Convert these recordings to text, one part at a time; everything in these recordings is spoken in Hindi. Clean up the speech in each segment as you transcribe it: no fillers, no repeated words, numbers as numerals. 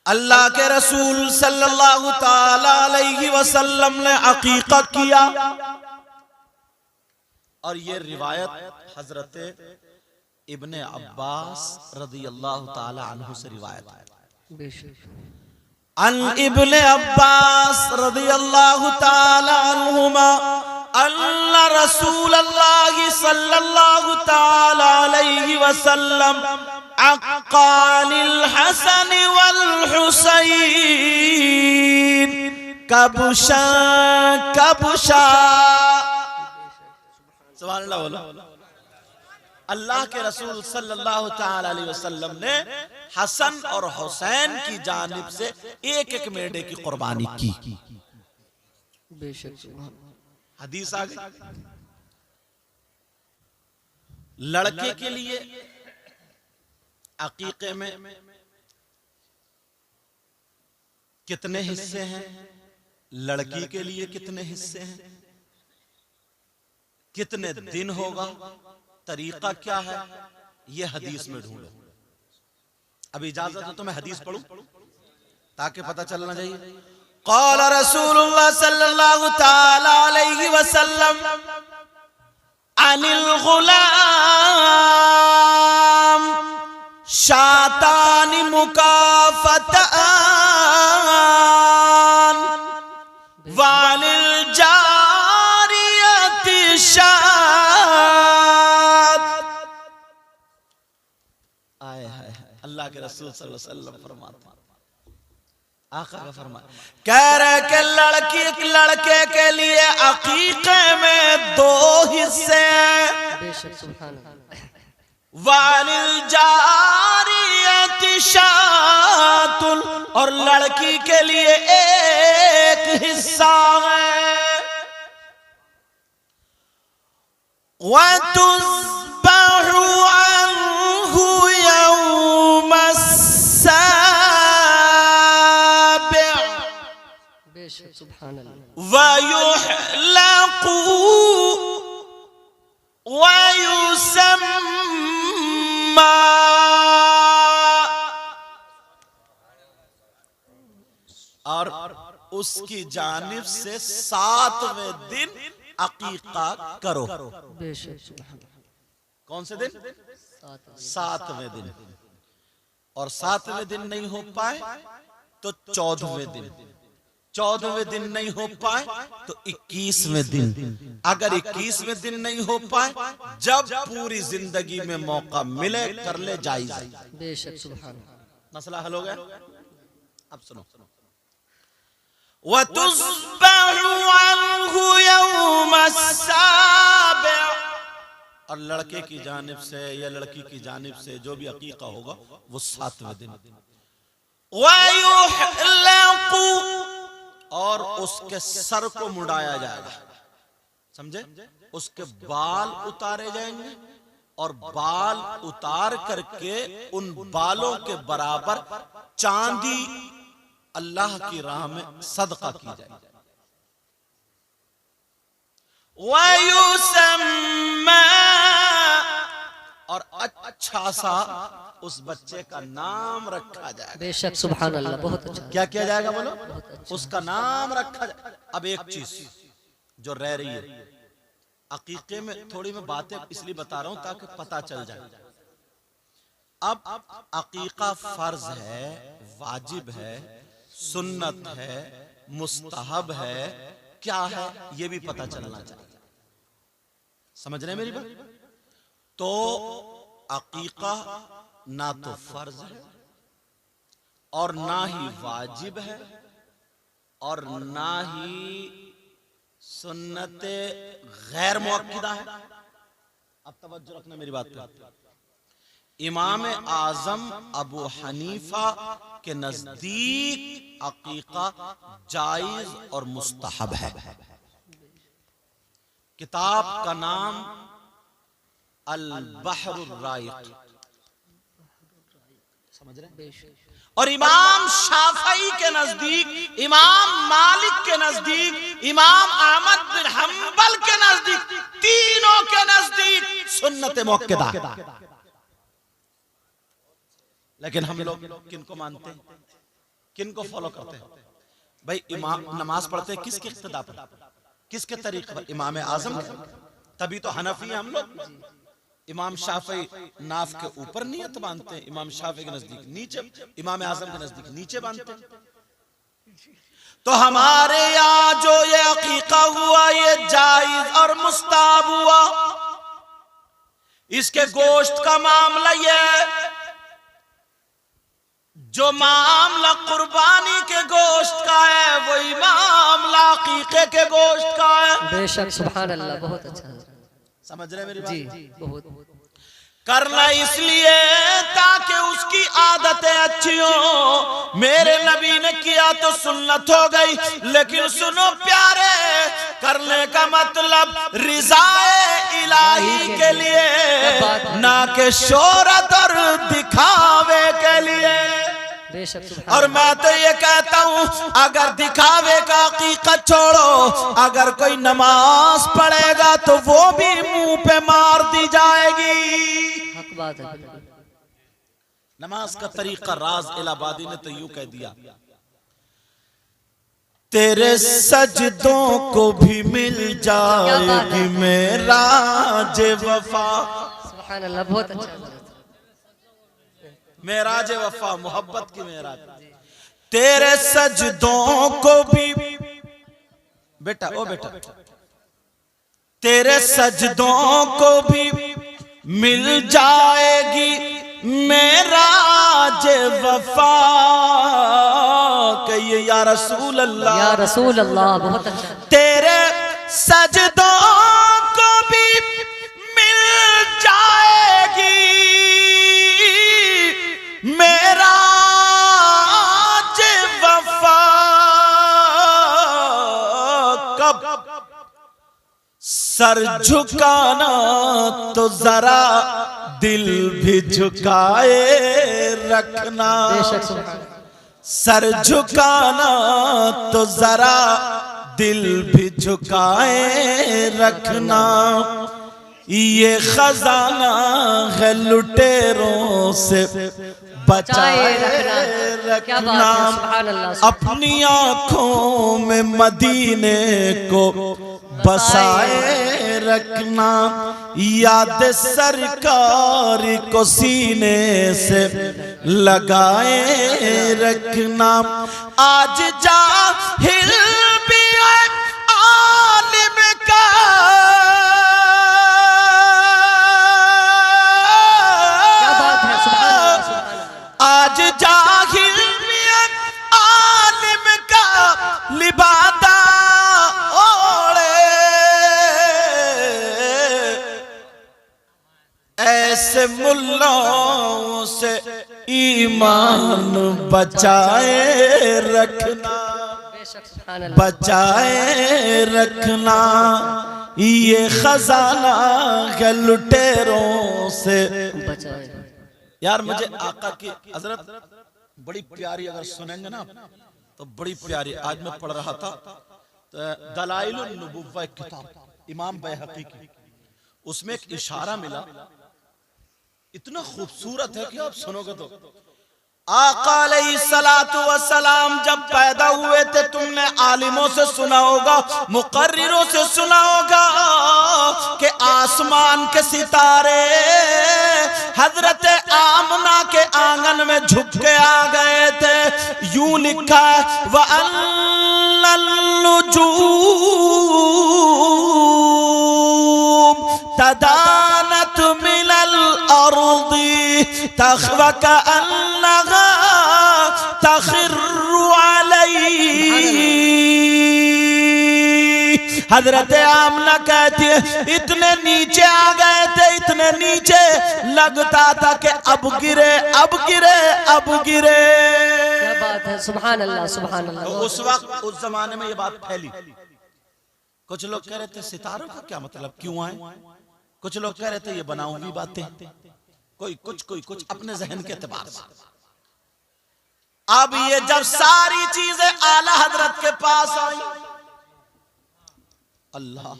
अल्लाह के रसूल सल्लल्लाहु ताला अलैहि वसल्लम ने अकीका किया और ये रिवायत हजरत इब्ने अब्बास रदियल्लाहु ताला अन्हु से रिवायत है। अन इब्ने अब्बास रदियल्लाहु ताला अन्हुमा अल्लाह रसूल अल्लाह सल्लल्लाहु ताला अलैहि वसल्लम अक़ानिल हसन वल हुसैन कबशा कबशा। सुभान अल्लाह बोलो। अल्लाह के रसूल सल्लल्लाहु ताला अलैहि वसल्लम ने हसन और हुसैन की जानिब से एक एक मेढे की कुर्बानी की। हदीस आ गई। लड़के के लिए अकीके में कितने हिस्से हैं, लड़की के लिए कितने हिस्से हैं, कितने दिन होगा, तरीका क्या है, यह हदीस में ढूंढो। अब इजाजत हो तो मैं हदीस पढ़ूं ताकि पता चलना चाहिए। क़ाल रसूलुल्लाह सल्लल्लाहु ताला अलैहि वसल्लम अनिल गुलाम शातान मुकाफतान वालिल जारियति शात। आए हाय अल्लाह के रसूल सल्लल्लाहु अलैहि वसल्लम फरमाते हैं, आका का फरमान कह रहे कि लड़के के लिए अकीके में दो हिस्से हैं, वालिल जारियति शातुन, और लड़की के लिए एक हिस्सा है। वतुज़बहु अन्हु यौमस साबिअ वयुहलक़ु वयुसम्मा, और उसकी जानिब से 7वें दिन अकीका करो। कौन से दिन? 7वें दिन। और 7वें दिन नहीं हो पाए तो 14वें दिन, 14वें दिन नहीं हो पाए तो 21वें दिन, अगर 21वें दिन नहीं हो पाए, जब पूरी जिंदगी में मौका मिले कर ले, जायज। मसला हल हो गया। अब सुनो, वतुज़बहु अन्हु यौमस साबिअ, और लड़के की जानिब से या लड़की की जानिब से जो भी अकीका होगा वो 7वें दिन। वयुहलक़ु, और उसके सर को मुड़ाया जाएगा, समझे? उसके बाल उतारे जाएंगे और बाल उतार करके उन बालों के बराबर चांदी अल्लाह की राह में सदका की जाएगी। वयुसम्मा, और अच्छा सा उस बच्चे का नाम रखा जाएगा। बेशक सुभान अल्लाह, बहुत अच्छा। क्या किया जाएगा बोलो? उसका नाम रखा जाएगा। अब एक चीज जो रह रही है अकीके में, थोड़ी मैं बातें इसलिए बता रहा हूं ताकि पता चल जाए। अब अकीका फर्ज है, वाजिब है, सुन्नत है, मुस्तहब है, क्या है ये भी पता चलना चाहिए। समझ रहे हैं मेरी बात? तो अकीका ना तो फर्ज है और ना ही वाजिब है और ना ही सुन्नत गैर मुअक्किदा है। अब तवज्जो रखना मेरी बात पे। इमाम आजम अबू हनीफा के नजदीक अकीका जायज और मुस्तहब है। किताब का नाम अल बहरुर राइक, समझ रहे? और इमाम शाफई के नजदीक, इमाम मालिक के नजदीक, इमाम अहमद बिन हंबल के नजदीक, तीनों के नजदीक सुन्नत मुअक्किदा। लेकिन हम लोग किनको मानते हैं? किन को फॉलो करते हैं भाई? इमाम नमाज पढ़ते हैं किसके इक्तिदा पर, किसके तरीके पर? इमाम आजम के। तभी तो हनफी हम लोग। इमाम शाफी नाफ के ऊपर नियत बांधते हैं, इमाम शाफी के नजदीक नीचे, इमाम आजम के नजदीक नीचे बांधते हैं। तो हमारे यहाँ जो ये अकीका हुआ ये जायज और मुस्ताहब हुआ। इसके गोश्त का मामला ये है, जो मामला कुर्बानी के गोश्त का है वही मामला अकीके के गोश्त का है। बेशक, सुभान अल्लाह, बहुत अच्छा। समझ रहे मेरी बात? जी, बहुत। करना इसलिए ताकि उसकी आदतें अच्छी हो। मेरे नबी ने किया तो सुन्नत हो गई, लेकिन सुनो प्यारे, करने का मतलब रिज़ाए इलाही के लिए, ना कि शोहरत और दिखावे के लिए। और मैं तो ये कहता हूँ, अगर दिखावे का हकीकत छोड़ो, अगर कोई नमाज पढ़ेगा तो वो भी मुंह पे मार दी जाएगी। हक बात है। नमाज का तरीका राज इलाहाबादी ने तो यूं कह दिया, तेरे सजदों को भी मिल जाएगी मेरा जे वफा। सुभान अल्लाह, बहुत अच्छा। मेराज वफा, मोहब्बत की मेराज। तेरे सजदों को भी बेटा, ओ बेटा, तेरे सजदों को भी मिल जाएगी मेराज वफा। कहिए या रसूल अल्लाह, या रसूल अल्लाह, बहुत अच्छा। तेरे सजदों को भी मिल जाएगी मेरा जे वफा। कब सर झुकाना तो जरा दिल भी झुकाए रखना। सर झुकाना तो जरा दिल भी झुकाए रखना। ये खजाना है लुटेरों से बचाए रखना। अपनी आंखों में मदीने को बसाए रखना। याद सरकार को सीने से लगाए रखना। आज जाहिल भी है आलिम का, आज जाहिल में आलिम का लिबादा ओढ़े। ऐसे मुल्लों से ईमान बचाए रखना, बचाए रखना। ये खजाना है लुटेरों से बचाए। यार मुझे आका की हजरत बड़ी प्यारी, अगर सुनेंगे ना तो बड़ी प्यारी। आज मैं पढ़ रहा था दलाइलुन नुबुव्वा किताब इमाम बैहक़ी की, उसमें एक इशारा मिला, इतना खूबसूरत है कि आप सुनोगे तो। आका अलैहिस्सलातु वस्सलाम जब पैदा हुए थे, तुमने आलिमों से सुना होगा, मुकर्रिरों से सुना होगा कि आसमान के सितारे हजरत आमना के आंगन में झुक के आ गए थे। यूं लिखा है व अन्नल नुजूम तदानत मिनल अर्दी तख्वक अन्नहा तखिर्रु अलैहि। हजरत आमना कहती है इतने नीचे आ गए थे, इतने नीचे लगता था कि अब गिरे, अब गिरे, अब गिरे। क्या बात है, सुभान अल्लाह, सुभान अल्लाह। तो उस वक्त उस जमाने में ये बात फैली। कुछ लोग कह रहे थे सितारों का क्या मतलब, क्यों आए? कुछ लोग कह रहे थे ये बनाऊंगी बातें, कोई कुछ अपने जहन के एतबार से। अब ये जब सारी चीजें आला हजरत के पास आई, अल्लाह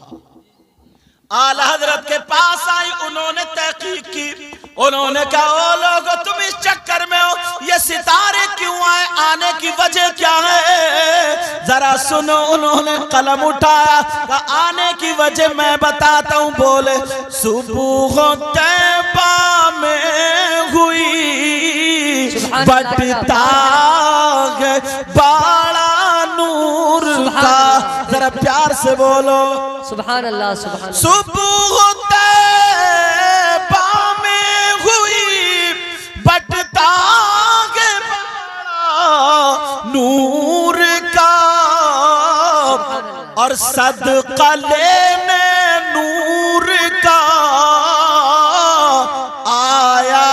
आला हजरत के पास आई, उन्होंने तहकीक की, उन्होंने कहा ओ लोगो तुम इस चक्कर में हो, ये सितारे क्यों आए, आने की वजह क्या है, जरा सुनो। उन्होंने कलम उठाया, कहा आने की वजह मैं बताता हूं। बोले सुबह तैबा में हुई बटता है बड़ा नूर का, जरा प्यार से बोलो सुभान अल्लाह सुभान अल्लाह। सुबह तैबा में हुई बटता है बड़ा नूर का, और सदका लेने नूर का आया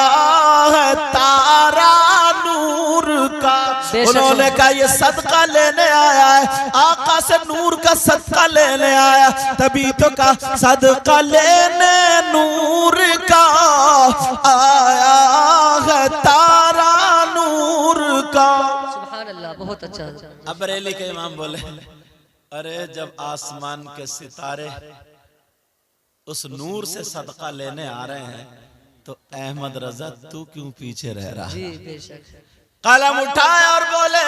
है तारा नूर का। उन्होंने कहा ये सदका लेने आया है, आका से नूर का सदका लेने आया, तभी तो कहा सदका लेने नूर का आया है तारा नूर का। सुभान अल्लाह, बहुत अच्छा। अब बरेली के इमाम बोले अरे जब आसमान के सितारे उस नूर से सदका लेने आ रहे हैं तो अहमद रजा तू क्यों पीछे रह रहा है? जी बेशक। कलम उठाए और बोले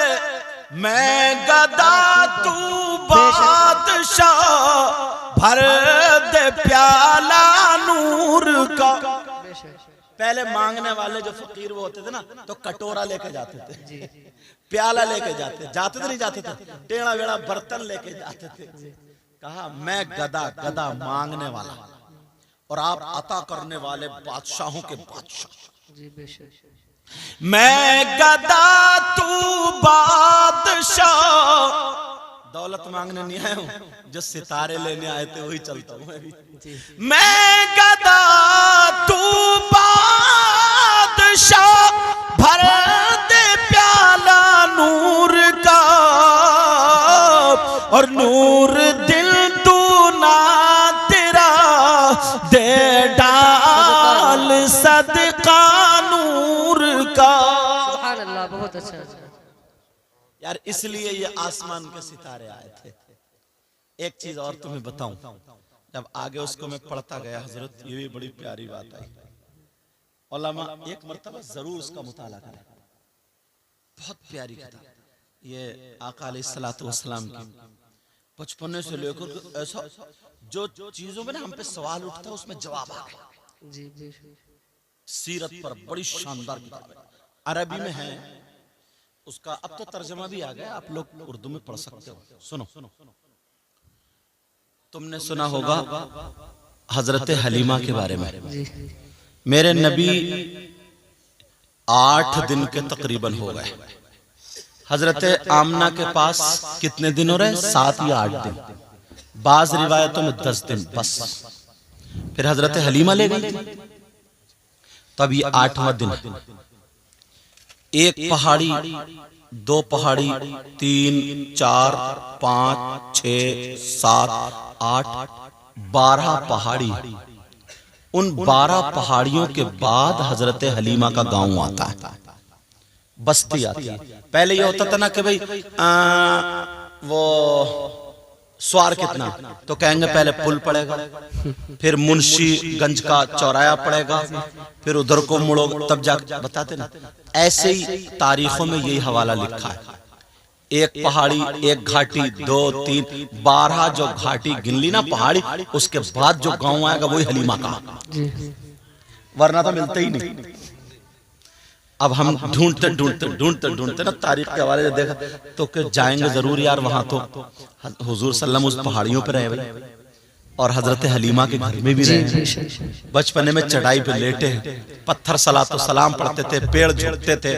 मैं गदा तू बादशाह, भर दे प्याला नूर का। पहले मांगने वाले जो फकीर वो होते थे ना, तो कटोरा लेके जाते थे, प्याला लेके जाते थे नहीं जाते थे, टेढ़ा वेड़ा बर्तन लेके जाते थे। कहा मैं गदा, गदा मांगने वाला, और आप अता करने वाले बादशाहों के बादशाह। जी बेशक। मैं गदा तू बादशाह, दौलत मांगने नहीं आया हूं, जो सितारे लेने आए थे वही चलता हूं मैं भी। मैं गदा तू बादशाह, भर दे प्याला नूर का, और नूर दिल तू ना तेरा दे डाल सदका नूर का। सुभान अल्लाह, बहुत अच्छा। यार इसलिए ये आसमान के सितारे आए थे। एक चीज और तुम्हें बताऊं, जब आगे उसको मैं पढ़ता गया हजरत, ये भी बड़ी प्यारी बात आई। उलमा एक मर्तबा जरूर उसका मुताला करें, बहुत प्यारी किताब ये आका अलैहिस्सलातु वस्सलाम की। बचपन से लेकर ऐसा जो चीजों में ना हम पे सवाल उठता है उसमें जवाब आ गया। जी बेशक। सीरत पर बड़ी शानदार किताब है, अरबी में है, उसका अब तो तर्जमा भी आ गया, आप लोग उर्दू में पढ़ सकते हो। सुनो, तुमने सुना होगा हजरत हलीमा के बारे में। मेरे नबी 8 दिन के तकरीबन हो गए, हजरत आमना के पास कितने दिन हो रहे? 7 या 8 दिन, बाज रिवायतों में 10 दिन बस। फिर हजरत हलीमा ले गई, तब ये 8वां दिन। एक पहाड़ी, 2 पहाड़ी, 3, 4, 5, 6, 7, 8, 12 पहाड़ी। उन 12 पहाड़ियों के बाद हजरत हलीमा का गांव आता है, बस्ती आती है। पहले ये होता था ना कि भाई वो स्वार कितना, तो कहेंगे पहले पुल पड़ेगा, फिर मुंशीगंज का चौराया पड़ेगा, फिर उधर को मुड़ो, तब जा बताते ना। ऐसे ही तारीखों में यही हवाला लिखा है, एक पहाड़ी, एक घाटी, 2, 3, 12 जो घाटी गिन ली ना पहाड़ी, उसके बाद जो गांव आएगा वही हलीमा का, वरना तो मिलते ही नहीं। अब हम ढूंढते ढूंढते ढूंढते ढूंढते ना तारीख के हवाले से देखा तो कि जाएंगे जरूर यार वहां, तो हुजूर सल्लम उस पहाड़ियों पे रहे और हजरत हलीमा के घर में भी रहे। बचपने में चढ़ाई पे लेटे, पत्थर सलातो सलाम पढ़ते थे, पेड़ झुकते थे,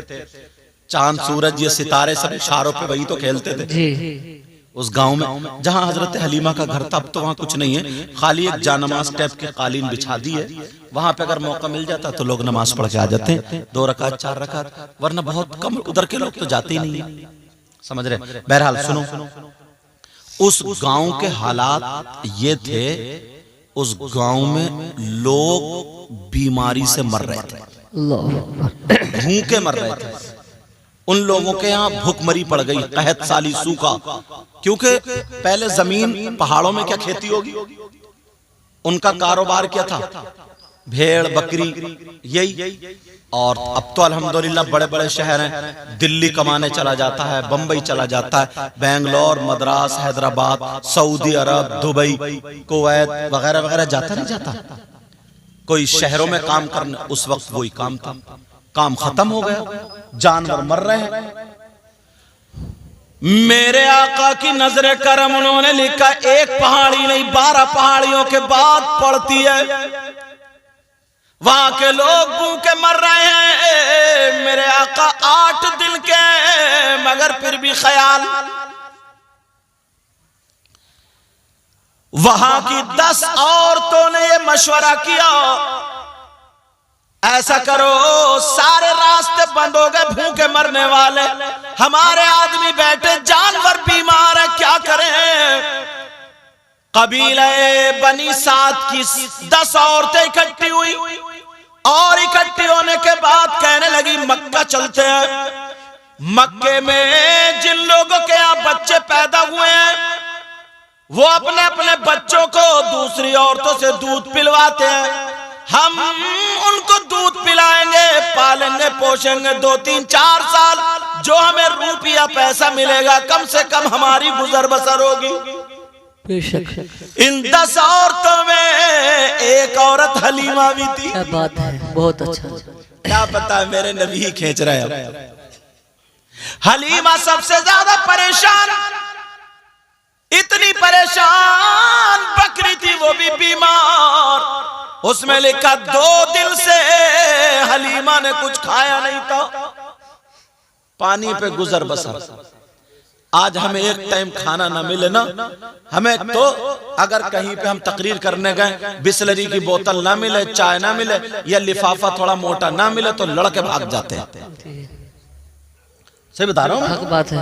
चांद सूरज ये सितारे सब इशारों पे वही तो खेलते थे उस गांव में जहां हजरत हलीमा का घर था। अब तो वहां कुछ नहीं है, खाली एक जानमाज टाइप की कालीन बिछा दी है। वहां पे अगर मौका मिल जाता तो लोग नमाज पढ़ के आ जाते हैं, 2 रकात 4 रकात, वरना बहुत कम उधर के लोग तो जाते ही नहीं है, समझ रहे। बहरहाल सुनो, उस गांव के हालात ये थे, उस गांव में लोग बीमारी से मर रहे थे, भूखे मर रहे थे। उन लोगों के यहाँ भूखमरी पड़ गई, कहत साली सूखा, क्योंकि पहले जमीन पहाड़ों में क्या खेती होगी, उनका कारोबार क्या था, भेड़ बकरी यही। और अब तो अल्हम्दुलिल्लाह बड़े बड़े शहर हैं, दिल्ली कमाने चला जाता है, बंबई चला जाता है, बेंगलोर, मद्रास, हैदराबाद, सऊदी अरब, दुबई, कुवैत वगैरह वगैरह जाता नहीं जाता। कोई शहरों में काम करने, उस वक्त वही काम था, काम खत्म हो गया, जानवर मर रहे हैं। मेरे आका की नजरे करम, उन्होंने लिखा एक पहाड़ी नहीं 12 पहाड़ियों के बाद पड़ती है, वहां के लोग भूखे मर रहे हैं। मेरे आका 8 दिन के, मगर फिर भी ख्याल, वहां की 10 औरतों ने ये मशवरा किया, ऐसा करो सारे रास्ते बंद हो गए, भूखे मरने वाले, हमारे आदमी बैठे, जानवर बीमार है, क्या करें। कबीले बनी साद की 10 औरतें इकट्ठी हुई और इकट्ठी होने के बाद कहने लगी मक्का चलते हैं। मक्के में जिन लोगों के यहाँ बच्चे पैदा हुए हैं वो अपने अपने बच्चों को दूसरी औरतों से दूध पिलवाते हैं, हम उनको दूध पिलाएंगे, पालेंगे, पोषेंगे, 2, 3, 4 साल, जो हमें रुपया पैसा मिलेगा कम से कम हमारी गुजर बसर होगी। इन 10 औरतों में एक औरत हलीमा भी थी। क्या बात है, बहुत अच्छा। क्या पता है मेरे नबी खींच रहे हैं। हलीमा सबसे ज्यादा परेशान, इतनी परेशान बकरी थी, वो भी बीमार। उसमें लिखा 2 दिन से हलीमा ने कुछ खाया नहीं था, पानी पे गुजर बसर। आज हमें एक टाइम खाना ना मिले ना, हमें तो अगर कहीं पे हम तकरीर करने गए, बिस्लरी की बोतल ना मिले, चाय ना मिले, या लिफाफा थोड़ा मोटा ना मिले तो लड़के भाग जाते हैं। सही बता रहा हूँ, हक बात है।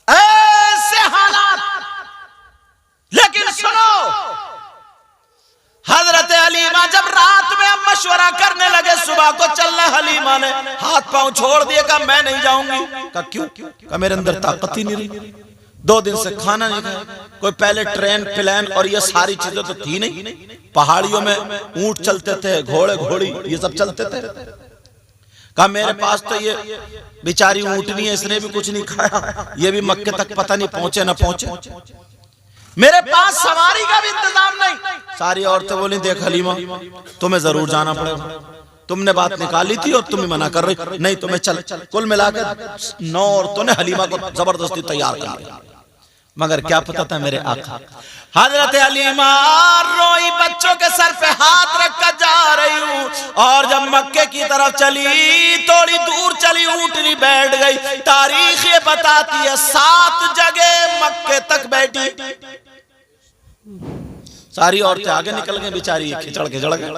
ऐसे हालात। लेकिन सुनो, हजरत हलीमा जब रात में हम मशवरा करने लगे, सुबह को चलना, हलीमा ने हाथ पांव छोड़ दिए, कहा मैं नहीं जाऊंगी। कहा क्यों? कहा मेरे अंदर ताकत ही नहीं रही, 2 दिन से खाना नहीं खाया, कोई पहले ट्रेन प्लेन और ये सारी चीजें तो थी नहीं, पहाड़ियों में ऊंट चलते थे, घोड़े घोड़ी ये सब चलते थे। कहा मेरे पास तो ये बेचारी ऊंटनी है, इसने भी कुछ नहीं खाया, ये भी मक्के तक पता नहीं पहुंचे ना पहुंचे, मेरे पास सवारी का भी इंतजाम नहीं। सारी औरतें बोली देख हलीमा तुम्हें जरूर जाना पड़ेगा, तुमने बात निकाली थी और तुम ही मना कर रही, नहीं तुम्हें चल। कुल मिलाकर 9 औरतों ने हलीमा को जबरदस्ती तैयार कर लिया, मगर क्या पता था मेरे आका। हजरत हलीमा रोई, बच्चों के सर पे हाथ रखकर जा रही हूँ, और जब मक्के की तरफ चली, थोड़ी दूर चली, ऊँटनी बैठ गई। तारीख ये बताती है 7 जगह मक्के तक बैठी, सारी औरतें आगे निकल गई, बेचारी खिचड़ खिचड़ गई।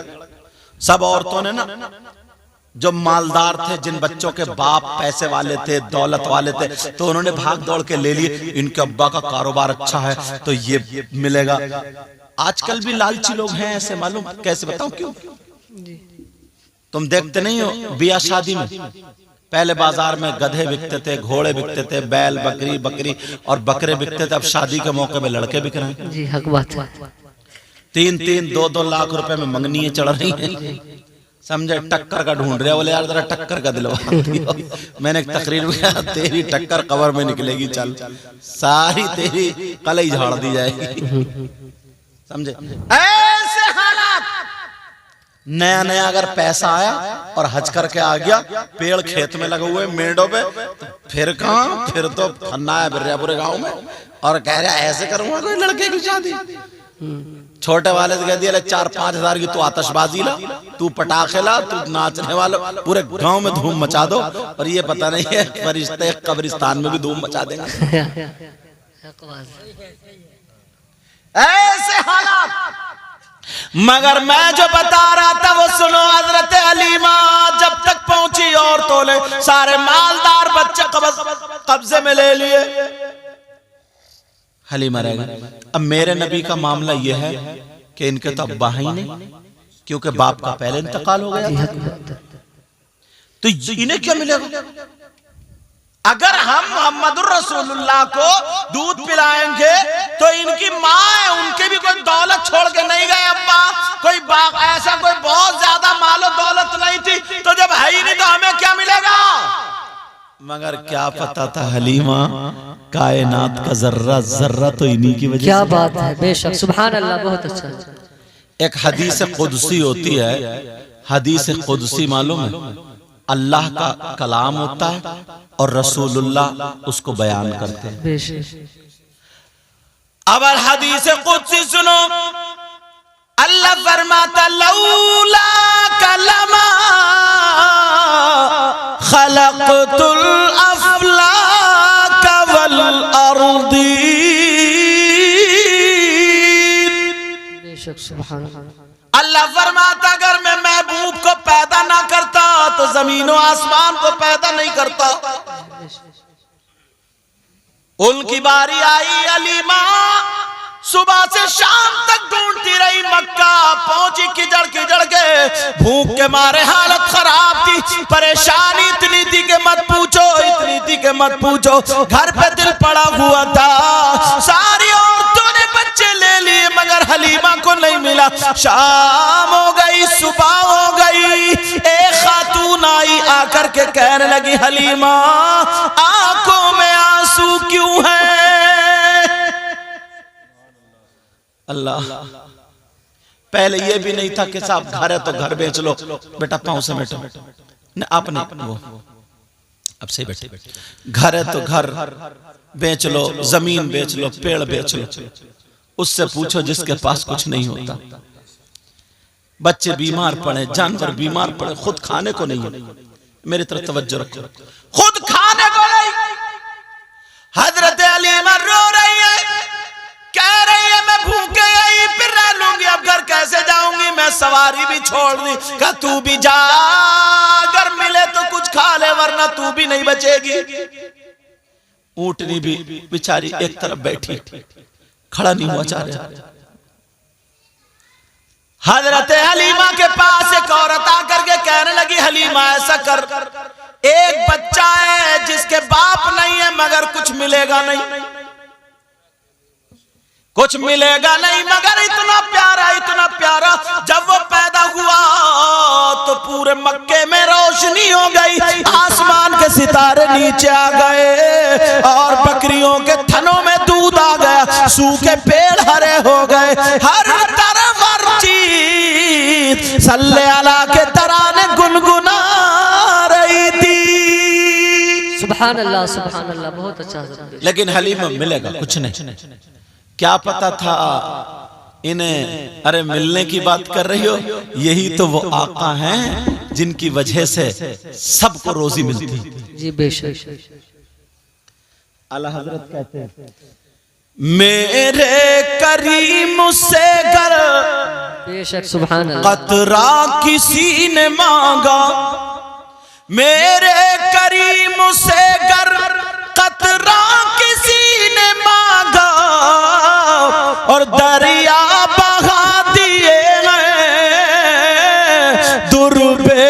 सब औरतों ने ना, जो मालदार थे, जिन बच्चों के बाप पैसे वाले थे, दौलत वाले थे, तो उन्होंने भाग दौड़ के ले लिए, इनके अब्बा का कारोबार अच्छा है तो ये मिलेगा। आजकल भी लालची लोग हैं ऐसे, मालूम कैसे बताऊं क्यों? तुम देखते नहीं हो बिया शादी में पहले बाजार में गधे बिकते थे, घोड़े बिकते थे, बैल बकरी और बकरे बिकते थे, अब शादी के मौके में लड़के बिक रहे हैं। जी हक बात है। 3-3, 2-2 लाख रुपए में मंगनी चढ़ रही है, समझे, टक्कर का ढूंढ रहे, बोले यार जरा टक्कर का दिलवा दियो। मैंने एक तकरीर में कहा तेरी टक्कर कब्र में निकलेगी, चल सारी तेरी कलई झाड़ दी जाएगी, समझे। ऐसे हालात। नया नया अगर पैसा आया और हज करके आ गया, पेड़ खेत में लगे हुए मेड़ों पे, तो फिर कहाँ, फिर तो फन्ना है बिर्रिया पूरे गाँव में, और कह रहा ऐसे करूंगा कोई लड़के की शादी। छोटे वाले से कह दिया 4-5 हजार की तू आतशबाजी ला, तू पटाखे ला, तू नाचने वाला, पूरे गांव में धूम मचा दो, और ये पता नहीं है फरिश्ते कब्रिस्तान में भी धूम मचा देंगे। ऐसे हालात। मगर मैं जो बता रहा था वो सुनो। हजरत हलीमा जब तक पहुंची, औरतों ने सारे मालदार बच्चे कब्जे में ले लिए, हलीमा रह गई। अब मेरे नबी का मामला यह है कि इनके तो अब्बा ही नहीं, क्योंकि बाप का पहले इंतकाल हो गया था, तो इन्हें क्या मिलेगा? अगर हम मोहम्मदुर रसूलुल्लाह को दूध पिलाएंगे तो इनकी माँ है, उनके भी कोई दौलत छोड़ के नहीं गए अब्बा, कोई ऐसा कोई बहुत ज्यादा मालो दौलत नहीं थी, तो जब है ही नहीं तो हमें क्या मिलेगा। मगर क्या पता था हलीमा कायनात का जर्रा जर्रा तो इन्हीं की वजह से। क्या बात है, बेशक, सुभान अल्लाह, बहुत अच्छा। एक हदीस कुदसी होती है, हदीस कुदसी मालूम है, अल्लाह का कलाम होता है और रसूलुल्लाह उसको बयान करते हैं। बेशक। अब हदीस कुदसी सुनो, अल्लाह फरमाता लौला कलमा खलक़तुल अफ़लाक वल अर्दी। बेशक, सुभान अल्लाह। अल्लाह फरमाता अगर मैं महबूब को पैदा ना करता तो जमीन और आसमान को पैदा नहीं करता। उनकी बारी आई, अलीमा सुबह से शाम तक ढूंढती रही, मक्का पहुंची किजड़ किजड़ के, भूख के मारे हालत खराब थी, परेशानी इतनी थी कि मत पूछो, इतनी थी कि मत पूछो। घर पे दिल पड़ा हुआ था, सारी औरतों ने बच्चे ले लिए मगर हलीमा को नहीं मिला। शाम हो गई, सुबह हो गई, एक खातून आई, आकर के कहने लगी हलीमा आंखों में आंसू क्यों है। अल्लाह, पहले ये भी नहीं था कि साहब घर है तो घर बेच लो, बेटा पाँव से बैठो, नहीं आपने वो अब सही बैठे, घर है तो घर बेच लो, जमीन बेच लो, पेड़ बेच लो, उससे पूछो जिसके पास कुछ नहीं होता। बच्चे बीमार पड़े, जानवर बीमार पड़े, खुद खाने को नहीं है। मेरी तरफ तवज्जो रखो, खुद खाने को नहीं। हजरत हलीमा रो रही है, कह रही है मैं भूखे आई फिर रह लूंगी, अब घर कैसे जाऊंगी, मैं सवारी भी छोड़ दी। कहा तू भी जा, अगर मिले तो कुछ खा ले वरना तू भी नहीं बचेगी। ऊंटनी भी बेचारी एक तरफ बैठी, खड़ा नहीं हुआ चाह रहा। हजरत हलीमा के पास एक औरत आकर के कहने लगी हलीमा ऐसा कर, एक बच्चा है जिसके बाप नहीं है मगर कुछ मिलेगा नहीं, कुछ मिलेगा नहीं, मगर इतना प्यारा, इतना प्यारा। जब वो पैदा हुआ तो पूरे मक्के में रोशनी हो गई, आसमान के सितारे नीचे आ गए और बकरियों के थनों में दूध आ गया, सूखे पेड़ हरे हो गए, हर तरफ हर चीज सल्ले अला के तराने गुनगुना रही थी। सुभान अल्लाह, सुभान अल्लाह, बहुत अच्छा। लेकिन हलीमा मिलेगा कुछ नहीं, क्या पता था इन्हें। अरे मिलने की बात कर रही हो, यही तो वो आका हैं जिनकी वजह से सबको रोजी मिलती। जी बेशक। आला हजरत कहते हैं मेरे करीम से गर बेशक, सुभान अल्लाह, कतरा किसी ने मांगा, मेरे करीम से गर कतरा किसी ने मांगा और दरिया बहा दिए हैं, दुर्बे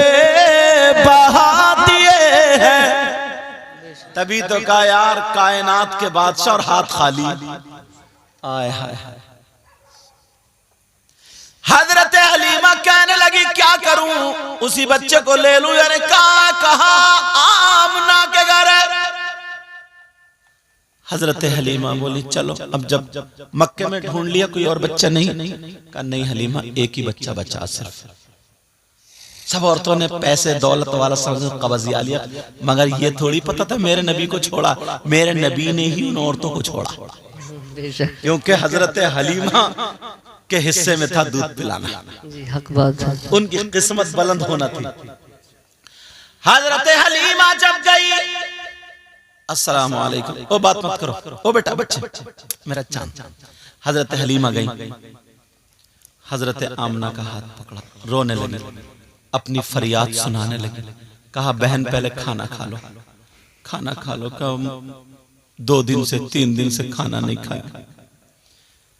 बहा दिए हैं। तभी तो कहा यार कायनात के बादशाह और हाथ खाली। आय हाय, हजरत हलीमा कहने लगी क्या करूं, उसी बच्चे को ले लूं, यानी कहा आमना के घर है। हजरत हलीमा बोली चलो, अब जब मक्के में ढूंढ लिया कोई और बच्चा नहीं, कहा नहीं हलीमा एक ही बच्चा बचा सिर्फ। सब औरतों ने पैसे दौलत वाला सब कब्जिया लिया, मगर ये थोड़ी पता था मेरे नबी को छोड़ा, मेरे नबी ने ही उन औरतों को छोड़ा, क्योंकि हजरत हलीमा के हिस्से में था दूध पिलाना। जी हक बात है, उनकी किस्मत बुलंद होना थी। हजरत हलीमा जब गई, अस्सलाम वालेकुम, ओ बात मत करो, ओ बेटा बच्चे मेरा चांद। हजरत हलीमा गई, हजरत आमना का हाथ पकड़ा, रोने लगी, अपनी फरियाद सुनाने लगी। कहा बहन पहले खाना खा लो, खाना खा लो। कहा 2 दिन से 3 दिन से खाना नहीं खाया,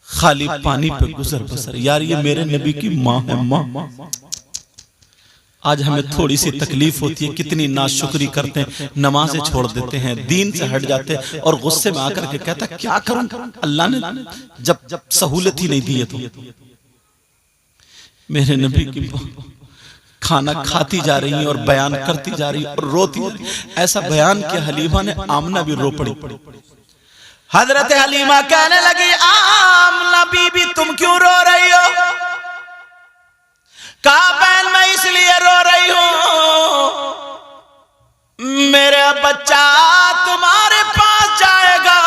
खाली पानी पे गुजर बसर। यार ये मेरे नबी की माँ है, माँ। आज हमें थोड़ी सी तकलीफ होती है, कितनी नाशुक्री करते हैं, नमाजें छोड़ देते हैं, दीन से हट जाते हैं और गुस्से में आकर के कहता क्या करूं, अल्लाह ने जब सहूलत ही नहीं दी है तो। मेरे नबी की खाना खाती जा रही है और बयान करती जा रही है और रोती जा रही है। ऐसा बयान किया हलीमा ने, आमना भी रो पड़ी। हजरत हलीमा कहने लगी, आमना बीबी तुम क्यों रो रही हो? कहा बहन मैं इसलिए रो रही हूं, मेरा बच्चा तुम्हारे पास जाएगा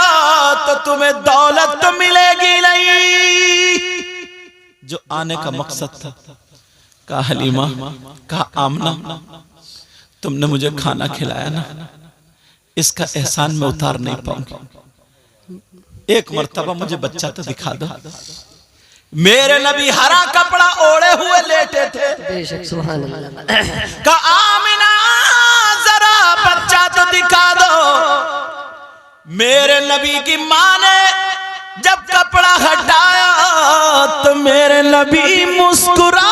तो तुम्हें दौलत तो मिलेगी नहीं, जो आने का मकसद था। कहा हलीमा, कहा आमना तुमने मुझे खाना खिलाया ना, इसका एहसान मैं उतार नहीं पाऊंगी, एक मर्तबा मुझे बच्चा तो दिखा दो। मेरे नबी हरा कपड़ा ओढ़े हुए लेटे थे। बेशक सुभान अल्लाह। कहा आमिना जरा बच्चा तो दिखा दो। मेरे नबी की मां ने जब कपड़ा हटाया तो मेरे नबी मुस्कुरा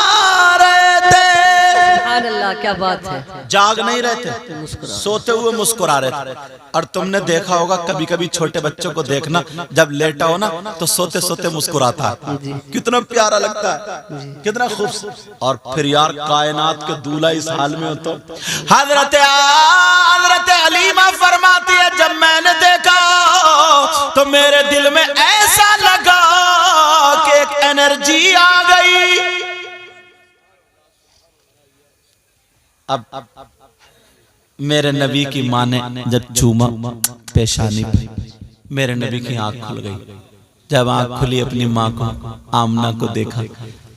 रहे थे। सुभान अल्लाह, क्या बात है। जाग नहीं रहे थे, सोते हुए मुस्कुरा रहे थे। और तुमने देखा होगा कभी कभी छोटे बच्चों को देखना, जब लेटा हो ना तो सोते सोते मुस्कुराता है, कितना प्यारा लगता है, कितना खूबसूरत। और फिर यार कायनात के दूल्हा इस हाल में हो तो। हजरत हलीमा फरमाती है, जब मैंने देखा तो मेरे दिल में ऐसा लगा कि एक एनर्जी आ गई। अब मेरे नबी की मां ने जब चूमा पेशानी पे, मेरे नबी की आंख खुल गई। जब आंख खुली अपनी मां को, आमना को देखा,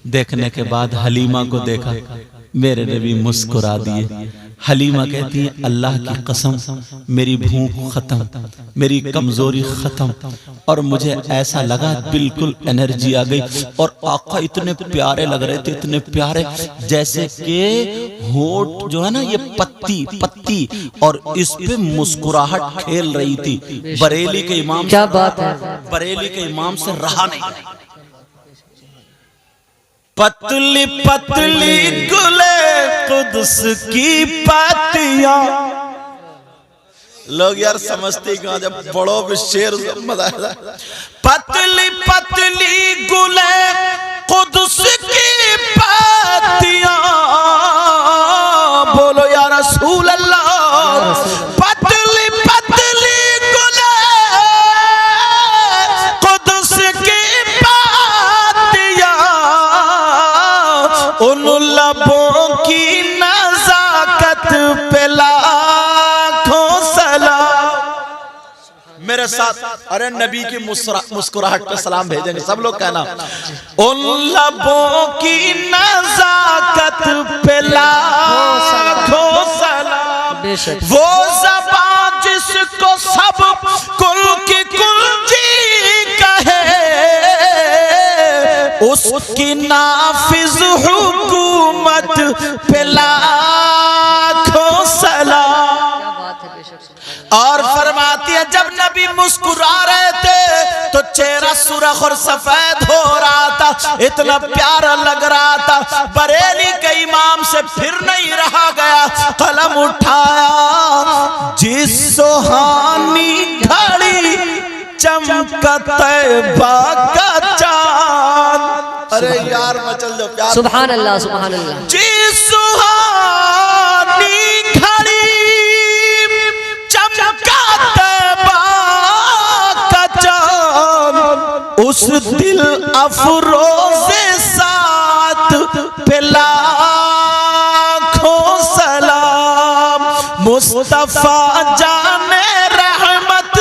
देखने के बाद हलीमा को देखा, मेरे नबी मुस्कुरा दिए। हलीमा कहती है, अल्लाह की कसम मेरी भूख खत्म, मेरी कमजोरी खत्म और मुझे ऐसा लगा बिल्कुल एनर्जी आ गई। और आका इतने प्यारे लग रहे थे, इतने प्यारे, जैसे कि होठ जो है ना ये पत्ती और इस पे मुस्कुराहट खेल रही थी। बरेली के इमाम, क्या बात है, बरेली के इमाम से रहा नहीं। पतली पतली गुले कुद्स की पत्तियां, लोग यार समझते कहां, जब बड़ो शेर मजा आया। पतली पतली गुले कुद्स की पत्तियां, बोलो या रसूल अल्लाह। पतली पतली गुले कुद्स की पत्तियां, उन लबों की नजाकत पे लाखों सलाम। मेरे साथ अरे नबी की मुस्कुराहट पे सलाम भेजेंगे सब लोग, कहना उन लबों की नजाकत पे लाखों सलाम। वो ज़बान जिसको सब कुल की कुंजी कहे, उसकी नाफिज हुकूमत पे लाखों सलाम। और फरमाती है, जब नबी मुस्कुरा रहे थे तो चेहरा सुरख और सफेद हो रहा था, इतना प्यारा लग रहा था। बरेली के इमाम से फिर नहीं रहा गया, कलम उठाया, जिस सुहानी घड़ी चमका तैबा का चांद। अरे यार मचल दो प्यार। सुभान अल्लाह, सुभान अल्लाह। जिस सुहानी घड़ी चमका तैबा का चांद, उस दिल अफरोज़े साथ पे लाखों सलाम। मुस्तफा जाने रहमत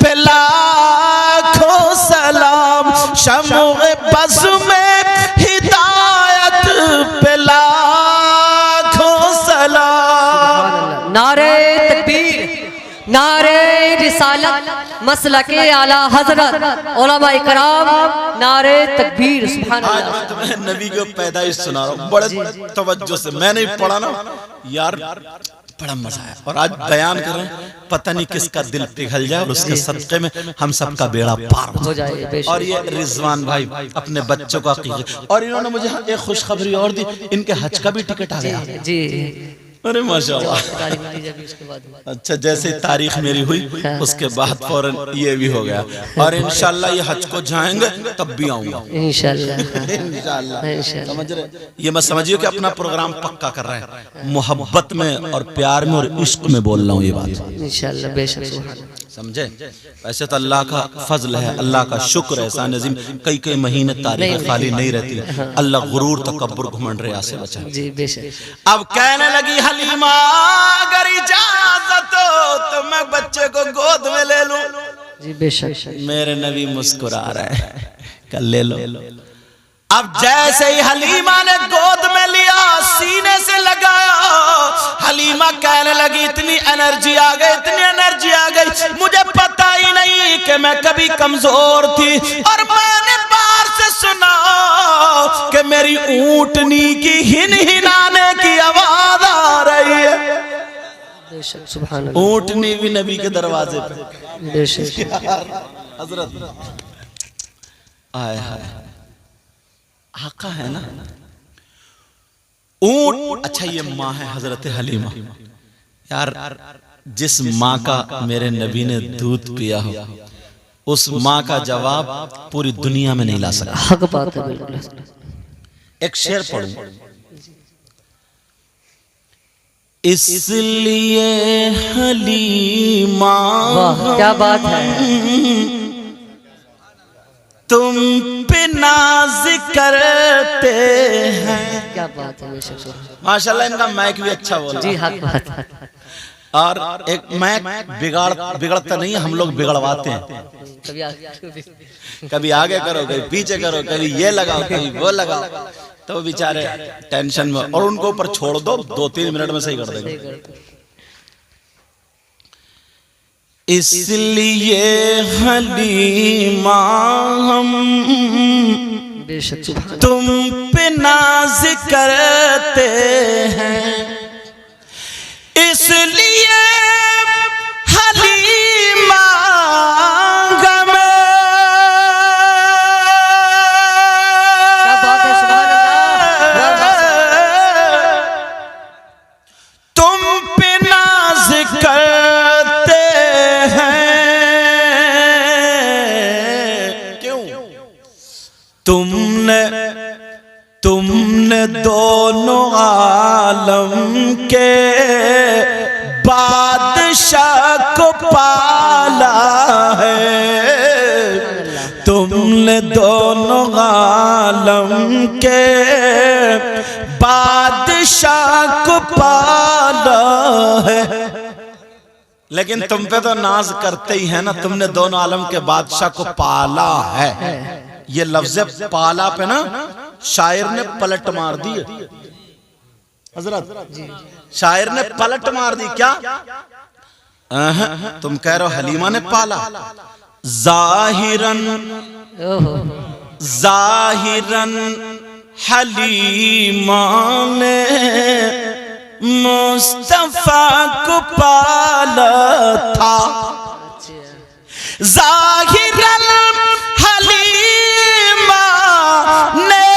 पे लाखों सलाम। शम्ए बज़ में हिदायत पे लाखों सलाम। नारे तकबीर, नारे रिसालत, मसलके आला हजरत, उलमा इकराम, नारे तकबीर। सुभान आज अल्लाह। मैं तुम्हें नबी को पैदाइश सुना रहा हूँ बड़े तवज्जो से। मैंने पढ़ा ना यार, बड़ा मजा आया। और आज बयान कर रहे हैं, पता नहीं किसका दिल पिघल जाए और उसके सदक़े में हम सबका बेड़ा पार हो जाए। और ये रिजवान भाई अपने बच्चों का अकीक़ा, और इन्होंने मुझे एक खुशखबरी और दी, इनके हज का भी टिकट आ गया जी। अरे माशाअल्लाह। अच्छा, जैसे तारीख मेरी हुई उसके बाद फौरन ये भी हो गया, और इंशाल्लाह ये हज को जाएंगे तब भी आऊंगा इंशाल्लाह। इंशाल्लाह समझ रहे, ये मत समझिए कि अपना प्रोग्राम पक्का कर रहे हैं, मोहब्बत में और प्यार में और इश्क में बोल रहा हूँ ये बात इंशाल्लाह, बेशक समझे। वैसे तो अल्लाह का फजल है, अल्लाह का शुक्र है, एहसान अज़ीम, कई कई महीने तारीख खाली नहीं रहती। अल्लाह गुरूर तकब्बुर घमंड रिया से बचा जी, बेशक। अब कहने लगी हलीमा, अगर इजाजत हो तो मैं बच्चे को गोद में ले लूं। जी बेशक। मेरे नबी मुस्कुरा रहे हैं, कल ले लो। अब जैसे ही हलीमा ने गोद में लिया, सीने से लगाया, हलीमा कहने लगी इतनी एनर्जी आ गई, इतनी एनर्जी आ गई, मुझे पता ही नहीं कि मैं कभी कमजोर थी, और मैंने बाहर से सुना कि मेरी ऊंटनी की हिन हिनाने की आवाज आ रही है। बेशक, सुभान अल्लाह। ऊंटनी भी नबी के दरवाजे पे। बेशक हजरत आए हाय, आका है ना ऊंट। अच्छा, ये माँ है हजरत हलीमा। यार, जिस माँ का मेरे नबी ने दूध पिया हो, उस माँ का जवाब पूरी दुनिया में नहीं ला सकता। हक बात है बिल्कुल। एक शेर पढ़ूं, इसलिए हलीमा, वाह क्या बात है, तुम पे नाज करते हैं। क्या बात है, बेशक माशाल्लाह, इनका माइक भी अच्छा बोला जी, हक बात है। और एक माइक बिगड़ता नहीं है, हम लोग बिगड़वाते हैं। कभी आगे करो, कभी पीछे करो, कभी ये लगाओ, कभी वो लगाओ, तो बेचारे टेंशन में, और उनको ऊपर छोड़ दो, 2-3 मिनट में सही कर देंगे। इसलिए हलीमा हम बेशक तुम पे नाज करते हैं, इसलिए हलीमा गम। क्या बात है, सुभान अल्लाह। तुम पे नाज करते हैं, क्यों? तुमने दोनों आलम के बादशाह को पाला है, तुमने दोनों आलम के बादशाह को पाला है। लेकिन तुम पे तो नाज करते ही है ना, तुमने दोनों आलम के बादशाह को पाला है। ये लफ्ज़ पाला पे ना शायर ने पलट मार दी है हजरत, शायर ने पलट मार दी। क्या तुम कह रहे हो हलीमा ने पाला? जाहिरन जाहिरन हलीमा ने मुस्तफा को पाला था, जाहिरन हलीमा ने।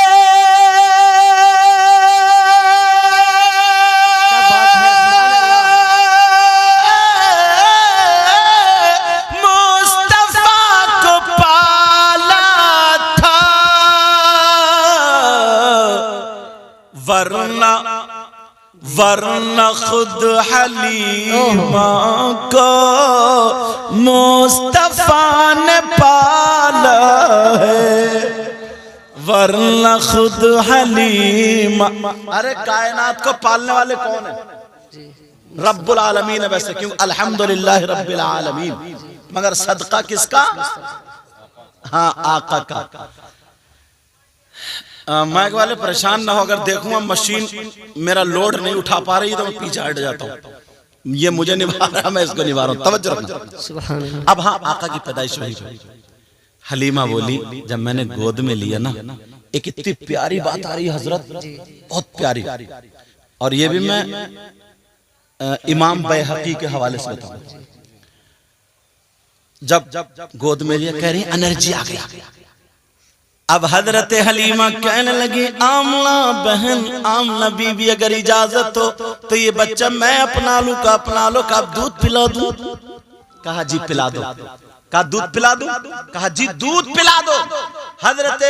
वरना खुद हलीमा को मुस्तफा ने पाला है, वरना खुद हलीमा। अरे कायनात को पालने वाले कौन है? रब्बुल आलमीन है वैसे, क्यों? अल्हम्दुलिल्लाह रब्बिल आलमीन। मगर सदका किसका? हाँ, आका का। माइक वाले परेशान ना हो, अगर देखूंगा मशीन मेरा लोड नहीं उठा पा रही तो मैं पीछे हट जाता हूँ। ये मुझे निभा रहा, मैं इसको निभा रहा हूँ, तवज्जो रखना। अब हाँ, आका की पैदाइश हुई। हलीमा बोली, जब मैंने गोद में लिया ना, एक इतनी प्यारी बात आ रही है हजरत, बहुत प्यारी। और ये भी मैं इमाम बैहकी के हवाले से बताऊं। जब गोद में लिया, कह रही एनर्जी आ गया। अब हजरत हलीमा कहने लगी, आमना बहन, आमना बीबी, अगर इजाजत हो तो ये बच्चा मैं अपना लूं का अपना लो, का दूध पिला दूं? कहा जी पिला दो। कहा दूध पिला दूं? कहा जी दूध पिला दो। हजरत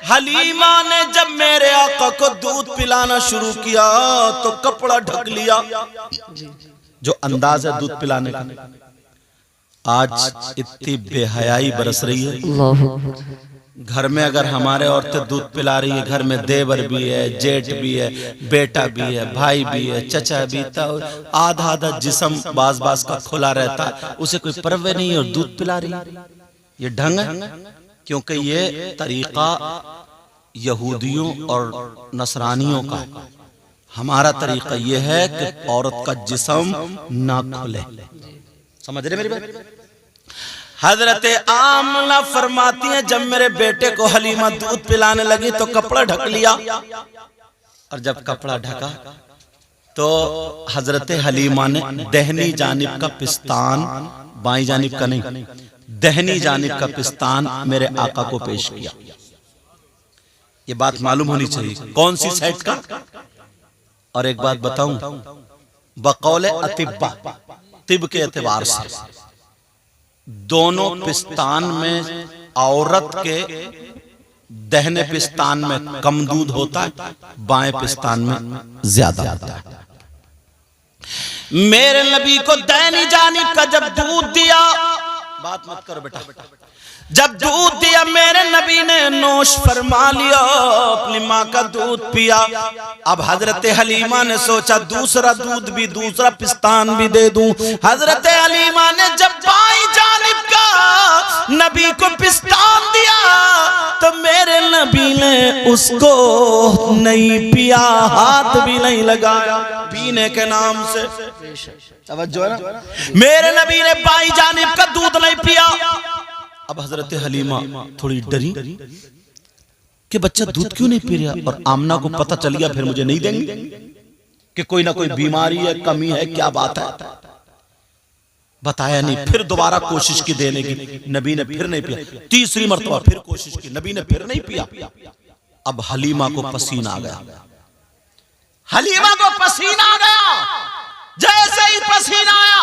हलीमा ने जब मेरे आका को दूध पिलाना शुरू किया तो कपड़ा ढक लिया। जो अंदाज है दूध पिलाने का। आज इतनी बेहयाई बरस रही है। घर में अगर हमारे औरतें दूध पिला रही है, घर में देवर भी है, जेठ भी है, बेटा भी है, भाई भी है, चचा भी, तो आधा आधा जिस्म बाज बाज का खुला रहता है, उसे कोई परवाह नहीं है और दूध पिला रही है। ये ढंग है? क्योंकि ये तरीका यहूदियों और नसरानियों का है। हमारा तरीका ये है कि औरत का जिस्म ना खुले। समझ रहे मेरी बात? हजरत आमना फरमाती है, जब मेरे बेटे को हलीमा दूध पिलाने लगी तो कपड़ा ढक लिया, और जब कपड़ा ढका तो हजरत हलीमा ने दहनी जानिब का पिस्तान, बाई जानिब का नहीं, दहनी जानिब का पिस्तान मेरे आका को पेश किया। ये बात मालूम होनी चाहिए कौन सी साइड का। और एक बात बताऊं, बकौले अतिब्बा, तिब के एतबार से दोनों पिस्तान में औरत के दहने पिस्तान में कम दूध होता है, बाएं पिस्तान में ज्यादा होता है। मेरे नबी को दहनी जानिब का जब दूध दिया, बात मत करो बेटा, जब दूध दिया मेरे नबी ने नोश फरमा लिया, अपनी माँ का दूध पिया। अब हजरत हलीमा ने सोचा दूसरा दूध भी, दूसरा पिस्तान भी दे दूं। हजरत हलीमा ने जब बाई जानिब का नबी को पिस्तान दिया तो मेरे नबी ने उसको नहीं पिया, हाथ भी नहीं लगाया पीने के नाम से। समझो है ना? मेरे नबी ने बाई जानिब का दूध नहीं पिया। अब हजरत हलीमा थोड़ी डरी कि बच्चा दूध क्यों नहीं पी रहा, और आमना को पता चल गया फिर मुझे नहीं देंगे कि कोई ना कोई बीमारी है, कमी है, क्या बात है। बताया नहीं, फिर दोबारा कोशिश की देने की, नबी ने फिर नहीं पिया। तीसरी मर्तबा फिर कोशिश की, नबी ने फिर नहीं पिया। अब हलीमा को पसीना आ गया, हलीमा को पसीना आ गया। जैसे ही पसीना आया,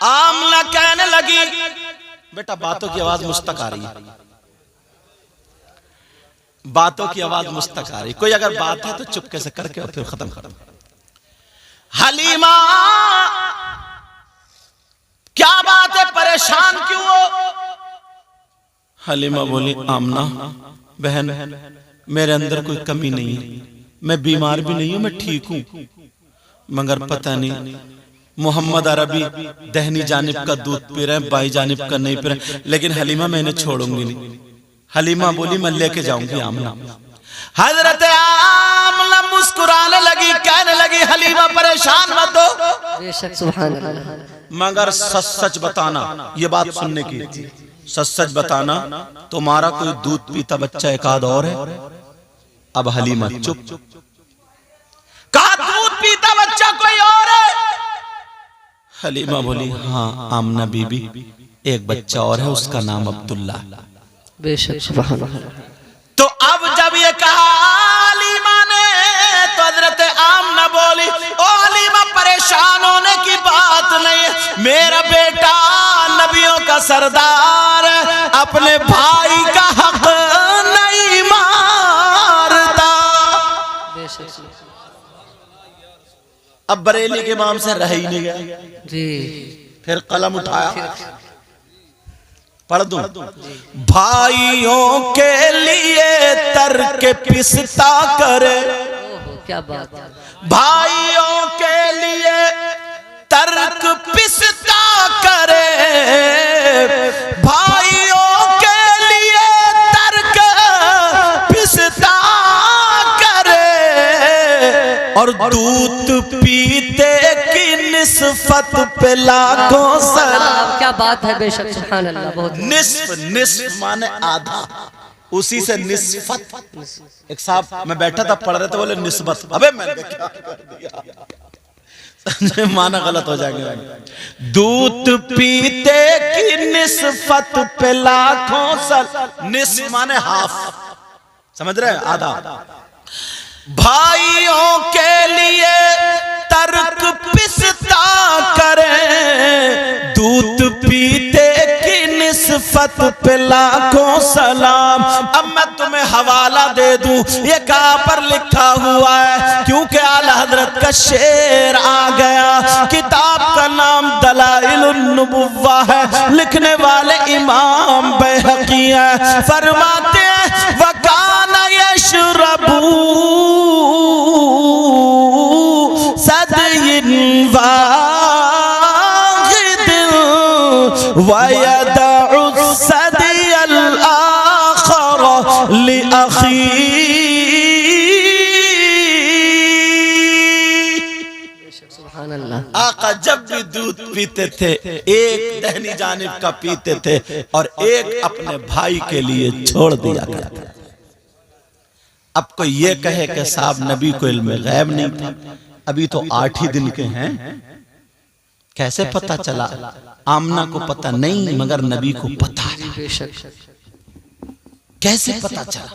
आमना कहने लगी, बेटा बातों की आवाज मुस्तक आ रही है, बातों की आवाज मुस्तक आ रही। कोई अगर बात है तो चुपके से करके और फिर खत्म कर। हलीमा क्या बात है, परेशान क्यों हो? हलीमा बोली, आमना बहन, मेरे अंदर कोई कमी नहीं है, मैं बीमार भी नहीं हूं, मैं ठीक हूं, मगर पता नहीं मोहम्मद अरबी दहनी जानिब का दूध पी रहे हैं, बाई जानिब का नहीं पी रहे, लेकिन हलीमा मैं इन्हें छोड़ूंगी नहीं। हलीमा बोली, मैं लेके जाऊंगी आमना। हजरत आमना मुस्कुराने लगी, कहने लगी, हलीमा परेशान मत हो, बेशक सुभान अल्लाह, मगर सच सच बताना, ये बात सुनने की, सच सच बताना तुम्हारा कोई दूध पीता बच्चा एक आध और है? अब हलीमा चुप। कहा दूध पीता बच्चा कोई और है? हलीमा बोली, हाँ आमना बीबी, एक बच्चा और है, उसका नाम अब्दुल्ला। बेशक सुभान अल्लाह। तो अब जब ये कहा हलीमा ने तो हजरत आमना बोली, ओ हलीमा परेशान होने की बात नहीं है, मेरा बेटा नबियों का सरदार अपने भाई का हक नहीं मारता। अब बरेली के इमाम से रह ही नहीं गया जी, फिर कलम उठाया, पढ़ दूं। भाइयों के लिए तर्क पिसता करे, क्या बात है, भाइयों के लिए तर्क पिसता करे, भाइयों के लिए तर्क पिसता करे, और दूध पीते की निस्बत पे लाखों सलाम। क्या बात है, बेशक सुभान अल्लाह। बहुत निस्फ माने आधा, उसी से निस्बत। एक साहब मैं बैठा था, पढ़ रहे थे, बोले निस्बत, अबे मैंने क्या कर दिया। माना गलत हो जाएगा। दूध पीते की निस्बत पे लाखों सल, निस माने हाफ, समझ रहे हैं, आधा। भाइयों के लिए तर्क पिसता करे, दूध पीते की निस्बत पे लाखों सलाम। अब मैं तुम्हें हवाला दे दूं, ये कहां पर लिखा हुआ है, क्योंकि आला हजरत का शेर आ गया। किताब का नाम दलाइलुन नुबुव्वा है, लिखने वाले इमाम बैहकी है। फरमाते हैं वकाना यशरबू सदयिन वाहिदिन वयदउ सदियल आखर लिअखी। आका जब भी दूध पीते थे एक दहनी जानिब का पीते थे और एक अपने भाई के लिए छोड़ दिया करते। अब कोई ये कहे कि साहब नबी को इल्म गैब नहीं था, अभी तो 8 ही दिन के हैं, कैसे पता चला? आमना को पता नहीं मगर नबी को पता है। कैसे पता चला?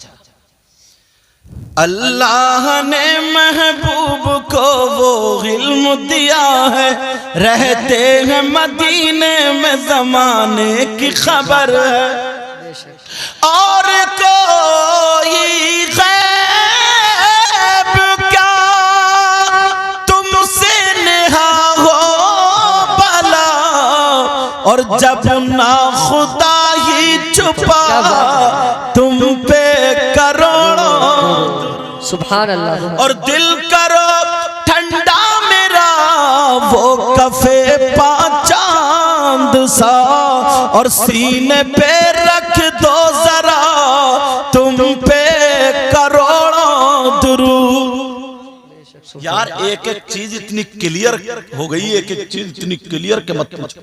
अल्लाह ने महबूब को वो इल्म दिया है, रहते हैं मदीने में ज़माने की खबर है, और कोई गैब क्या तुमसे नेहा हो भला, और जब ना खुदा ही छुपा तुम पे करोड़ों सुभान अल्लाह। और दिल करो ठंडा मेरा वो कफे पा चांद सा, और सीने पे रख दो जरा तुम पे करोड़ों दुरूद। यार एक एक चीज इतनी क्लियर हो गई, एक एक चीज इतनी क्लियर के मत पूछो।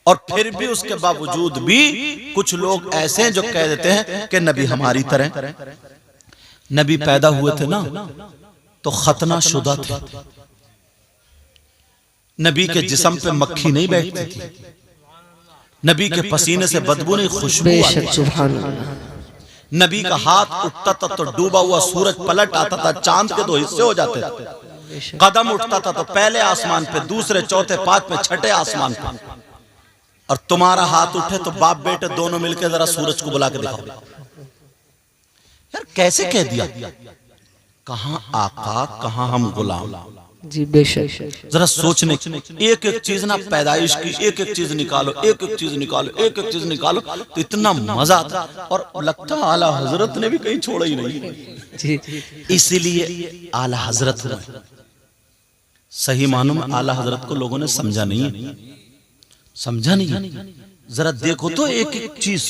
और फिर भी उसके बावजूद भी कुछ लोग ऐसे हैं जो कह देते हैं कि नबी हमारी तरह। नबी पैदा हुए थे ना तो खतना शुदा थे, नबी के जिस्म पे मक्खी नहीं बैठती थी, नबी के पसीने से बदबू नहीं, खुशबू आती थी। नबी का हाथ उठता था तो डूबा हुआ सूरज पलट आता था, चांद के 2 हिस्से हो जाते थे। कदम उठता था तो पहले आसमान पे, दूसरे, चौथे, 5वें, छठे आसमान पे। और तुम्हारा हाथ उठे तो बाप बेटे दोनों मिलकर जरा सूरज को बुला के दिखाओ। यार कैसे कह दिया? कहां आका कहां हम गुलाम। जी बेशक। जरा सोचने, एक एक चीज ना पैदाइश की, एक एक चीज निकालो, एक एक चीज निकालो, एक एक चीज निकालो तो इतना मजा आता। और लगता आला हजरत ने भी कहीं छोड़ा ही नहीं जी। इसीलिए आला हजरत सही मानों में आला हजरत को लोगों ने समझा नहीं, समझा नहीं। जरा देखो तो एक एक चीज।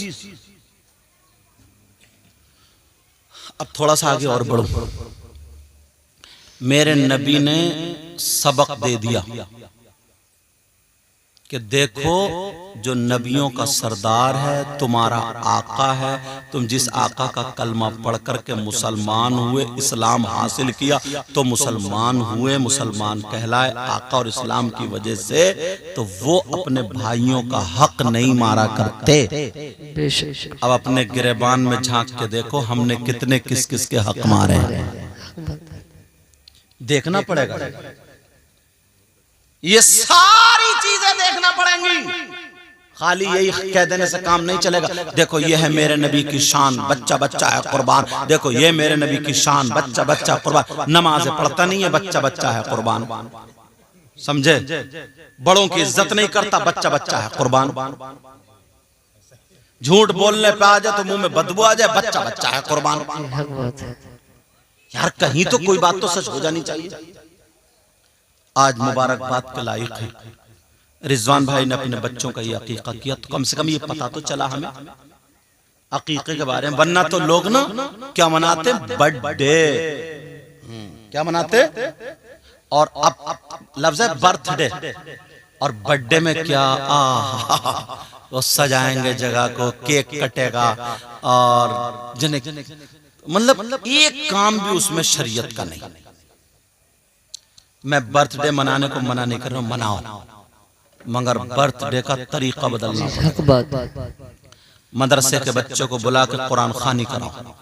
अब थोड़ा सा आगे और बढ़ो। मेरे नबी ने सबक दे दिया कि देखो जो नबियों का सरदार है, तुम्हारा आका है, तुम जिस आका का कलमा पढ़ करके मुसलमान हुए, इस्लाम हासिल किया तो मुसलमान हुए, मुसलमान कहलाए आका और इस्लाम की वजह से, तो वो अपने भाइयों का हक नहीं मारा करते। अब अपने गिरेबान में झांक के देखो हमने कितने किस किस के हक मारे हैं, देखना पड़ेगा। ये सारी चीजें देखना पड़ेंगी, खाली यही कह देने से काम नहीं चलेगा। देखो ये है मेरे नबी की शान, बच्चा बच्चा है कुर्बान। देखो ये मेरे नबी की शान, बच्चा बच्चा कुर्बान। नमाज पढ़ता नहीं है, बच्चा बच्चा है कुर्बान। समझे? बड़ों की इज्जत नहीं करता, बच्चा बच्चा है कुर्बान। झूठ बोलने पे आ जाए तो मुंह में बदबू आ जाए, बच्चा बच्चा है कुर्बान। यार कहीं तो कोई बात तो सच हो जानी चाहिए। आज मुबारकबाद के लायक है, रिजवान भाई ने अपने बच्चों का ये अकीका किया, तो कम से कम ये पता तो चला हमें अकीके के बारे में। वरना तो लोग ना क्या मनाते, बर्थडे क्या मनाते, और अब लफ्ज़ है बर्थडे, और बर्थडे में क्या वो सजाएंगे जगह को, केक कटेगा, और मतलब एक काम भी उसमें शरीयत का नहीं। मैं बर्थडे मनाने को मना नहीं कर रहा हूं, मनाओ, मगर बर्थडे का तरीका बदलना पड़ेगा। हक बात। मदरसे के बच्चों को बुला के कुरान खानी कराओ,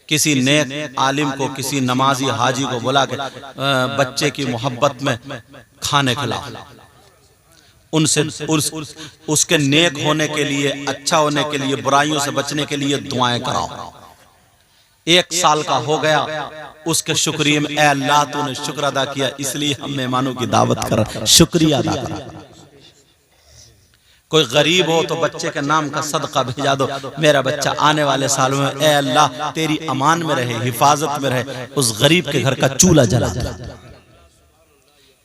किसी नेक आलिम को, किसी नमाजी हाजी को बुला के बच्चे की मोहब्बत में खाने खिलाओ, उनसे उसके नेक होने के लिए, अच्छा होने के लिए, बुराइयों से बचने के लिए दुआएं कराओ। 1 साल का हो गया, उसके शुक्रिया में, ऐ अल्लाह तूने शुक्र अदा किया इसलिए हम मेहमानों की दावत कर, शुक्रिया अदा करा। कोई गरीब हो तो बच्चे के नाम का सदका भेजा दो, मेरा बच्चा आने वाले सालों में ऐ अल्लाह तेरी अमान में रहे, हिफाजत में रहे, उस गरीब के घर का चूल्हा जला दे।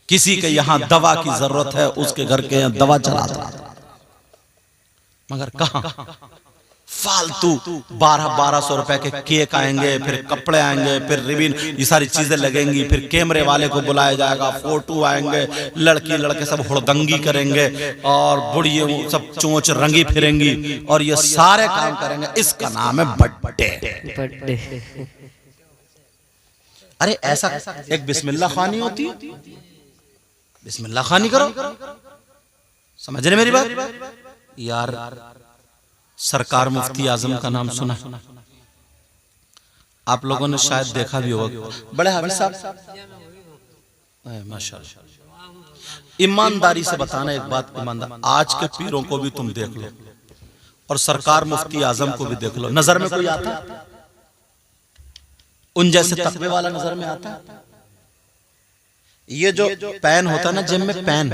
किसी के यहाँ दवा की जरूरत है, उसके घर के यहाँ दवा चला दो। मगर कहां फालतू 1200 रुपए के केक आएंगे, फिर कपड़े आएंगे, फिर रिबिन, ये सारी चीजें लगेंगी, फिर कैमरे वाले को बुलाया जाएगा, फोटो आएंगे, लड़की लड़के सब हुड़दंगी करेंगे और बुढ़िया सब चोंच रंगी फिरेंगी और ये सारे काम करेंगे। इसका नाम है बर्थडे। अरे ऐसा एक बिस्मिल्लाह खानी होती है, बिस्मिल्लाह खानी करो, समझ रहे मेरी बात यार। सरकार मुफ्ती आजम का नाम सुना, आप लोगों ने शायद देखा भी होगा, बड़े हाफिज साहब, माशाअल्लाह। ईमानदारी से बताना एक बात, ईमानदार, आज के पीरों को भी तुम देख लो और सरकार मुफ्ती आजम को भी देख लो, नजर में कोई आता उन जैसे तकवे वाला नजर में आता? ये जो पेन होता है ना जिम में, पेन,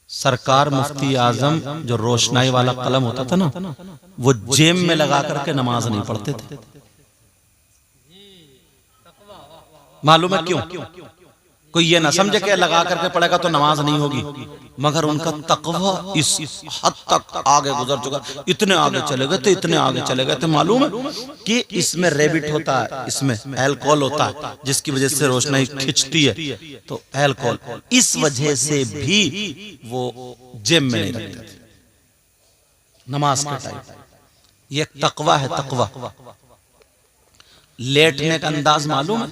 सरकार मुफ्ती आजम जो रोशनाई वाला कलम होता था ना, वो जेब में लगा करके नमाज नहीं पढ़ते थे। मालूम है क्यों? कोई ये ना समझे कि लगा करके पढ़ेगा तो नमाज नहीं होगी, मगर उनका तकवा इस हद तक आगे गुजर चुका, इतने आगे चले गए थे, इतने आगे चले गए थे। मालूम है कि इसमें रेबिट होता है, इसमें अल्कोहल होता है, जिसकी वजह से रोशनाई खिंचती है, तो अल्कोहल, इस वजह से भी वो जेब में नहीं रखते थे नमाज के टाइम। ये तकवा है, तकवा। लेटने का अंदाज मालूम है?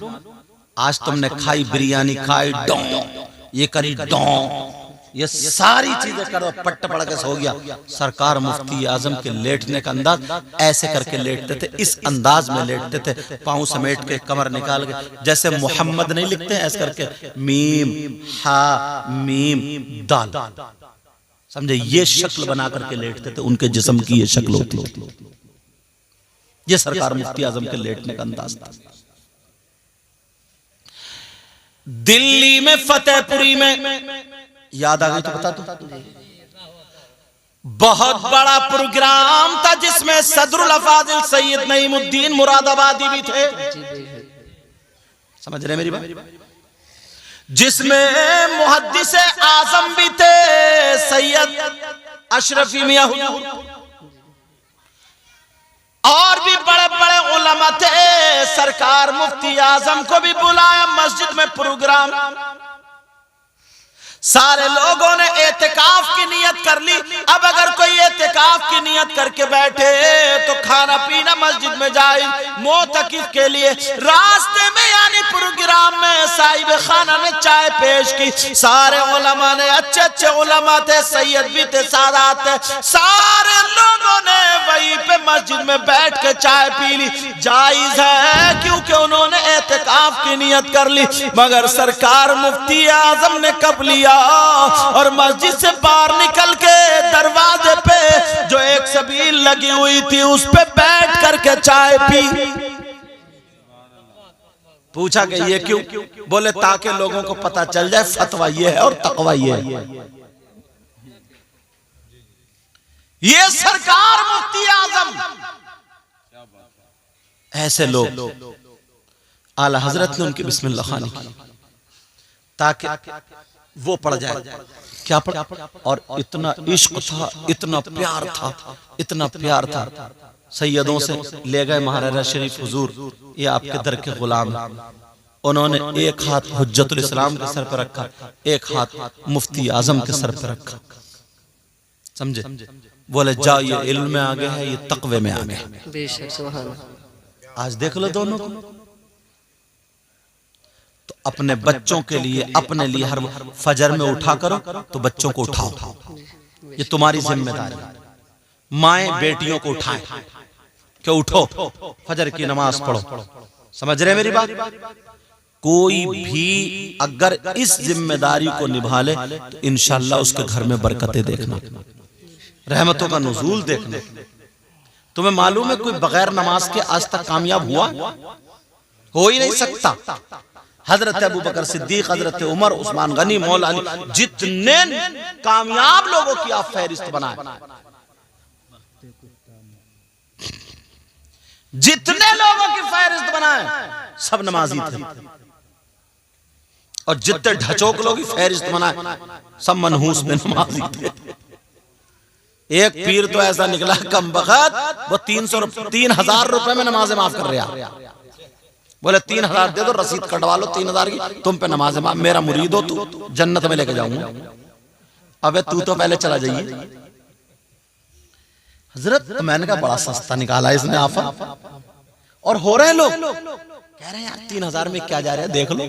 आज तुमने खाई बिरयानी, खाई डों, ये करी डों, ये सारी चीजें करो, पट्ट पड़ के सो गया। सरकार मुफ्ती आजम के लेटने का अंदाज ऐसे करके लेटते थे, इस अंदाज में लेटते थे, पांव समेट के, कमर निकाल के, जैसे मोहम्मद नहीं लिखते ऐसे करके, मीम हा मीम दाल, समझे, ये शक्ल बना करके लेटते थे, उनके जिस्म की ये शक्ल होती थी। ये सरकार मुफ्ती आजम के लेटने का अंदाज था। दिल्ली में फतेहपुरी में, याद आ गई तो बता दो, बहुत बड़ा प्रोग्राम था जिसमें सदरुल अफाजिल सैयद नईमुद्दीन मुरादाबादी भी थे, समझ रहे मेरी बात, जिसमें मुहद्दिस आजम भी थे सैयद अशरफी मियां हुजूर, और भी बड़े बड़े उलमा थे। सरकार मुफ्ती आजम को भी बुलाया मस्जिद में प्रोग्राम, सारे लोगों ने एतिकाफ की नियत कर ली। अब अगर कोई एतिकाफ की नियत करके बैठे तो खाना पीना मस्जिद में जाए मोतकिफ के लिए। रास्ते में यानी प्रोग्राम में साहिब खाना ने चाय पेश की, सारे उलमा ने, अच्छे अच्छे उलमा थे, सैयद भी थे, सादात थे, सारे लोगों ने वहीं पे मस्जिद में बैठ के चाय पी ली। जायज है क्योंकि उन्होंने एतिकाफ की नियत कर ली, मगर सरकार मुफ्ती आजम ने कब लिया? और मस्जिद से बाहर निकल के दरवाजे पे जो एक सबील लगी हुई थी उस पे बैठ करके चाय पी। पूछा कि ये क्यों? बोले ताकि लोगों को पता चल जाए फतवा ये है और तकवा ये है। ये सरकार मुफ्ती आजम, ऐसे लोग आला हजरत ने उनकी बिस्मिल्लाह खानी की ताकि वो पड़ जाए। क्या पड़? और इतना इश्क था, इतना प्यार था, इतना प्यार था, सैयदों से ले गए महाराजा शरीफ हुजूर, ये आपके दर के गुलाम। उन्होंने एक हाथ हुज्जतुल इस्लाम के सर पर रखा, एक हाथ मुफ्ती आजम के सर पर रखा, समझे? बोले जाओ ये इल्म में आगे है, ये तकवे में आगे है। बेशक सुभान अल्लाह। आज देख लो दोनों को। तो अपने बच्चों के लिए, अपने लिए हर फजर में उठा करो तो बच्चों को उठाओ, ये तुम्हारी जिम्मेदारी। माएं बेटियों को उठाएं कि उठो फजर की नमाज पढ़ो। समझ रहे मेरी बात? कोई भी अगर इस जिम्मेदारी को निभा ले तो इंशाअल्लाह उसके घर में बरकतें देखना, रहमतों का नुज़ूल देखना। तुम्हें मालूम है कोई बगैर नमाज के आज तक कामयाब हुआ? हो ही नहीं सकता। हजरत अबू बकर सिद्दीक, हजरत उमर, उस्मान गनी, मौला अली, जितने कामयाब लोगों की आप फहरिस्त बनाए, जितने लोगों की फहरिस्त बनाए सब नमाजी थे, और जितने ढचोक लोगों की फहरिस्त बनाए सब मनहूस में नमाजी थे। एक पीर तो ऐसा निकला कम बखत, वो 3,000 रुपए में नमाज़ें माफ कर रहा। बोले 3,000 दे दो, रसीद कटवा लो 3,000 की, तुम पे नमाज़ें माफ। मेरा मुरीद हो तू, जन्नत में लेके जाऊंगा। अबे तू तो पहले चला जाइए। हजरत मैंने कहा बड़ा सस्ता निकाला इसने आफा। और हो रहे लोग कह रहे हैं यार 3,000 में क्या जा रहा है, देख लो।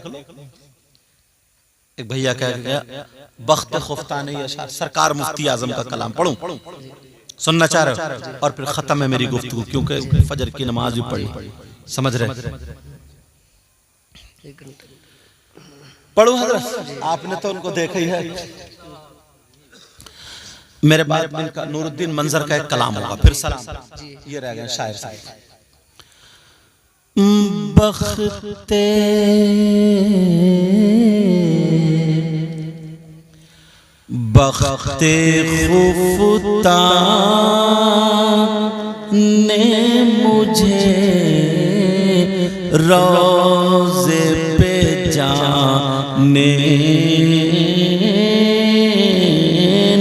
एक भैया कह गया बख्त खुफ्ताने अशार, सरकार मुफ्ती आजम का कलाम पढ़ूं, सुनना चाह रहे हो? और फिर खत्म है मेरी गुफ्तगू, क्योंकि फजर की नमाज भी पढ़ी। समझ रहे? पढ़ूं हजरत? आपने तो उनको देखा ही है। मेरे बाद इनका नूरुद्दीन मंजर का एक कलाम होगा, फिर सलाम। ये रह गए शायर साहब। बख्ते बख्ते खुफ्ता ने मुझे रोज़े पे जाने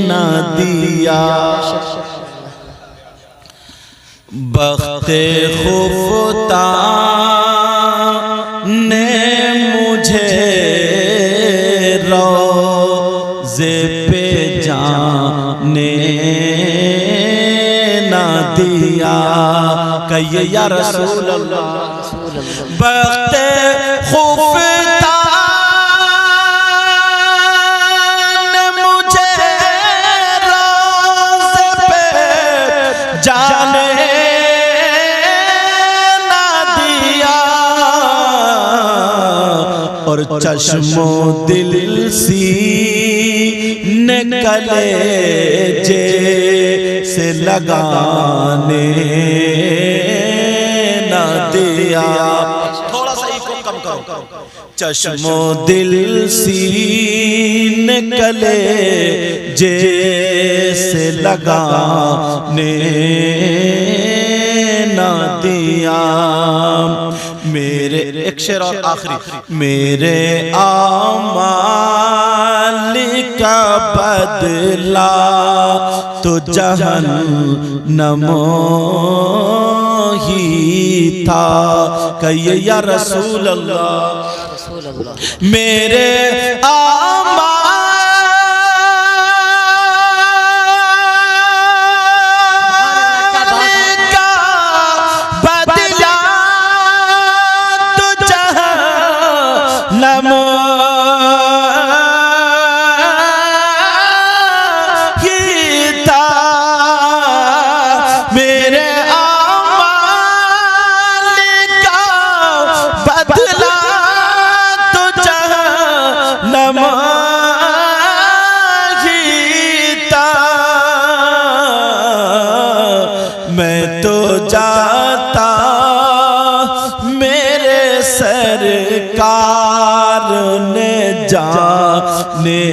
ना दिया। बख्ते खुफ्ता ने मुझे रोज़े पे जाने ना दिया। कहिए या रसूल अल्लाह। बख्ते खुफ्ता ने मुझे रोज़े पे जाने और चश्मो दिल सीने कलेजे से लगाने ना दिया। थोड़ा सा इसको कम करो। चश्मो दिल सीने कलेजे से लगाने ना दिया। मेरे एक शेर और आखिरी। मेरे आमाल का बदला तो जहन्नम ही था। कहिए या रसूल अल्लाह। मेरे मैं तो जाता मेरे सरकार ने जाने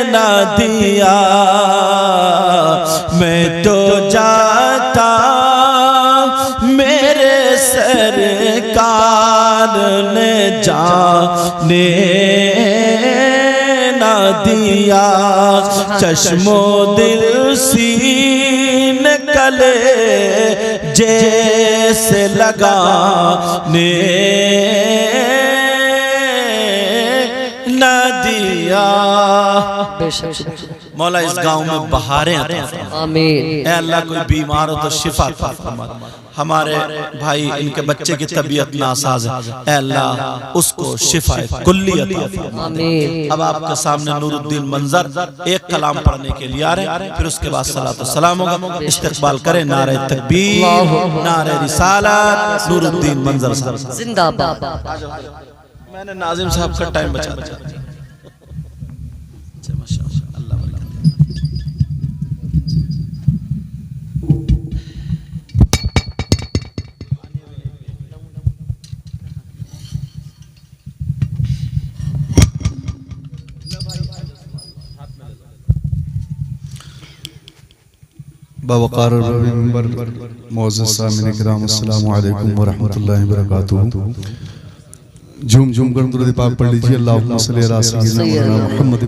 ना दिया। मैं तो जाता मेरे सरकार ने जाने ना दिया। चश्मो दिल सीन कले जैसे लगाने ना दिया। लिया। बेशक मौला इस गांव में बहारें अता फरमा। आमीन। ऐ अल्लाह कोई बीमार हो तो शिफा अता फरमा। हमारे भाई इनके बच्चे की तबीयत नासाज है, ऐ अल्लाह उसको शिफा कुल्ली अता फरमा। आमीन। अब आपके सामने नूरुद्दीन मंजर एक कलाम पढ़ने के लिए आ रहे हैं, फिर उसके बाद सलात व सलाम होगा। इस्तकबाल करें, नारे तकबीर, नारे रिसालत, नूरुद्दीन मंजर साहब जिंदाबाद। मैंने नाजिम साहब का टाइम बचा दिया। अल्लाह बरकत बावकार मोअज़्ज़ज़ सामिन किराम अस्सलामु अलैकुम व रहमतुल्लाहि व बरकातुहू। झूम झूम कर दुरूद पाक पढ़ लीजिए। अल्लाहुम्मा सल्ली अला सय्यिदिना मुहम्मद